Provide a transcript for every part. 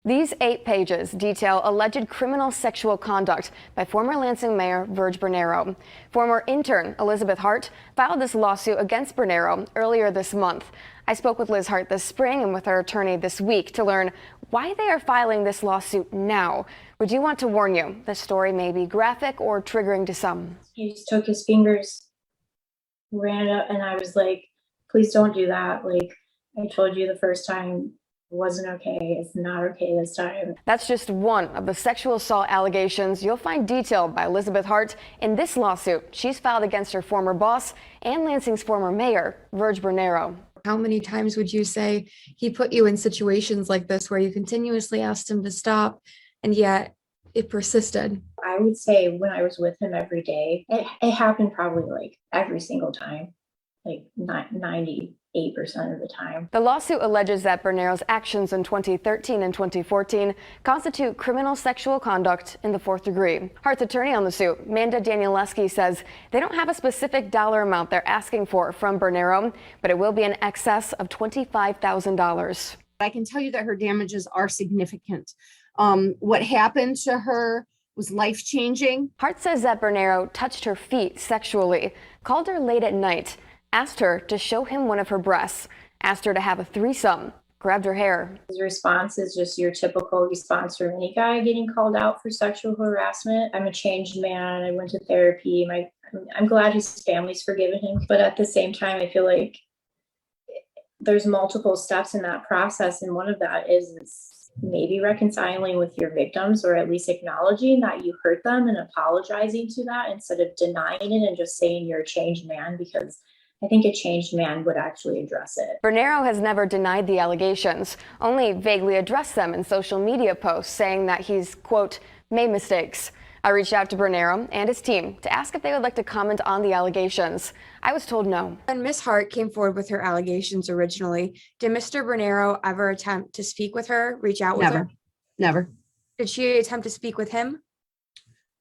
These 8 pages detail alleged criminal sexual conduct by former Lansing Mayor Virg Bernero. Former intern Elizabeth Hart filed this lawsuit against Bernero earlier this month. I spoke with Liz Hart this spring and with her attorney this week to learn why they are filing this lawsuit now. We do want to warn you, this story may be graphic or triggering to some. He just took his fingers, ran it up, and I was like, please don't do that. Like, I told you the first time, it wasn't okay. It's not okay this time. That's just one of the sexual assault allegations you'll find detailed by Elizabeth Hart in this lawsuit she's filed against her former boss and Lansing's former mayor, Virg Bernero. How many times would you say he put you in situations like this where you continuously asked him to stop and yet it persisted? I would say when I was with him every day, it happened probably like every single time, like 98% of the time. The lawsuit alleges that Bernero's actions in 2013 and 2014 constitute criminal sexual conduct in the 4th degree. Hart's attorney on the suit, Amanda Danielewski, says they don't have a specific dollar amount they're asking for from Bernero, but it will be in excess of $25,000. I can tell you that her damages are significant. What happened to her was life-changing. Hart says that Bernero touched her feet sexually, called her late at night, asked her to show him one of her breasts, asked her to have a threesome, grabbed her hair. His response is just your typical response from any guy getting called out for sexual harassment. I'm a changed man. I went to therapy. I'm glad his family's forgiven him. But at the same time, I feel like there's multiple steps in that process. And one of that is maybe reconciling with your victims, or at least acknowledging that you hurt them and apologizing to that instead of denying it and just saying you're a changed man, because I think a changed man would actually address it. Bernero has never denied the allegations, only vaguely addressed them in social media posts, saying that he's, quote, made mistakes. I reached out to Bernero and his team to ask if they would like to comment on the allegations. I was told no. When Miss Hart came forward with her allegations originally, did Mr. Bernero ever attempt to speak with her, reach out with her? Never. Did she attempt to speak with him?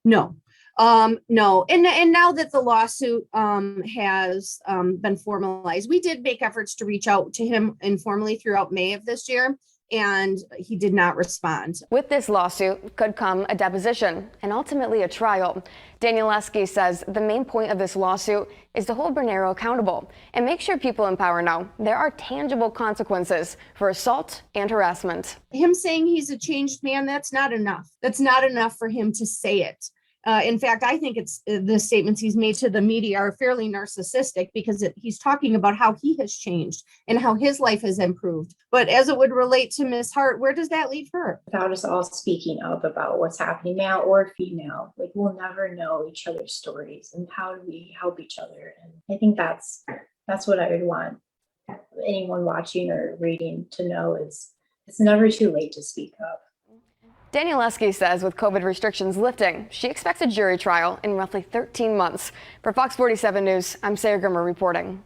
No. No. And now that the lawsuit has been formalized, we did make efforts to reach out to him informally throughout May of this year, and he did not respond. With this lawsuit could come a deposition and ultimately a trial. Danielewski says the main point of this lawsuit is to hold Bernero accountable and make sure people in power know there are tangible consequences for assault and harassment. Him saying he's a changed man, that's not enough. That's not enough for him to say it. In fact, I think it's the statements he's made to the media are fairly narcissistic, because he's talking about how he has changed and how his life has improved. But as it would relate to Miss Hart, where does that leave her? Without us all speaking up about what's happening, male or female, like, we'll never know each other's stories, and how do we help each other? And I think that's what I would want anyone watching or reading to know, is it's never too late to speak up. Danielewski says with COVID restrictions lifting, she expects a jury trial in roughly 13 months. For Fox 47 News, I'm Sarah Grimmer reporting.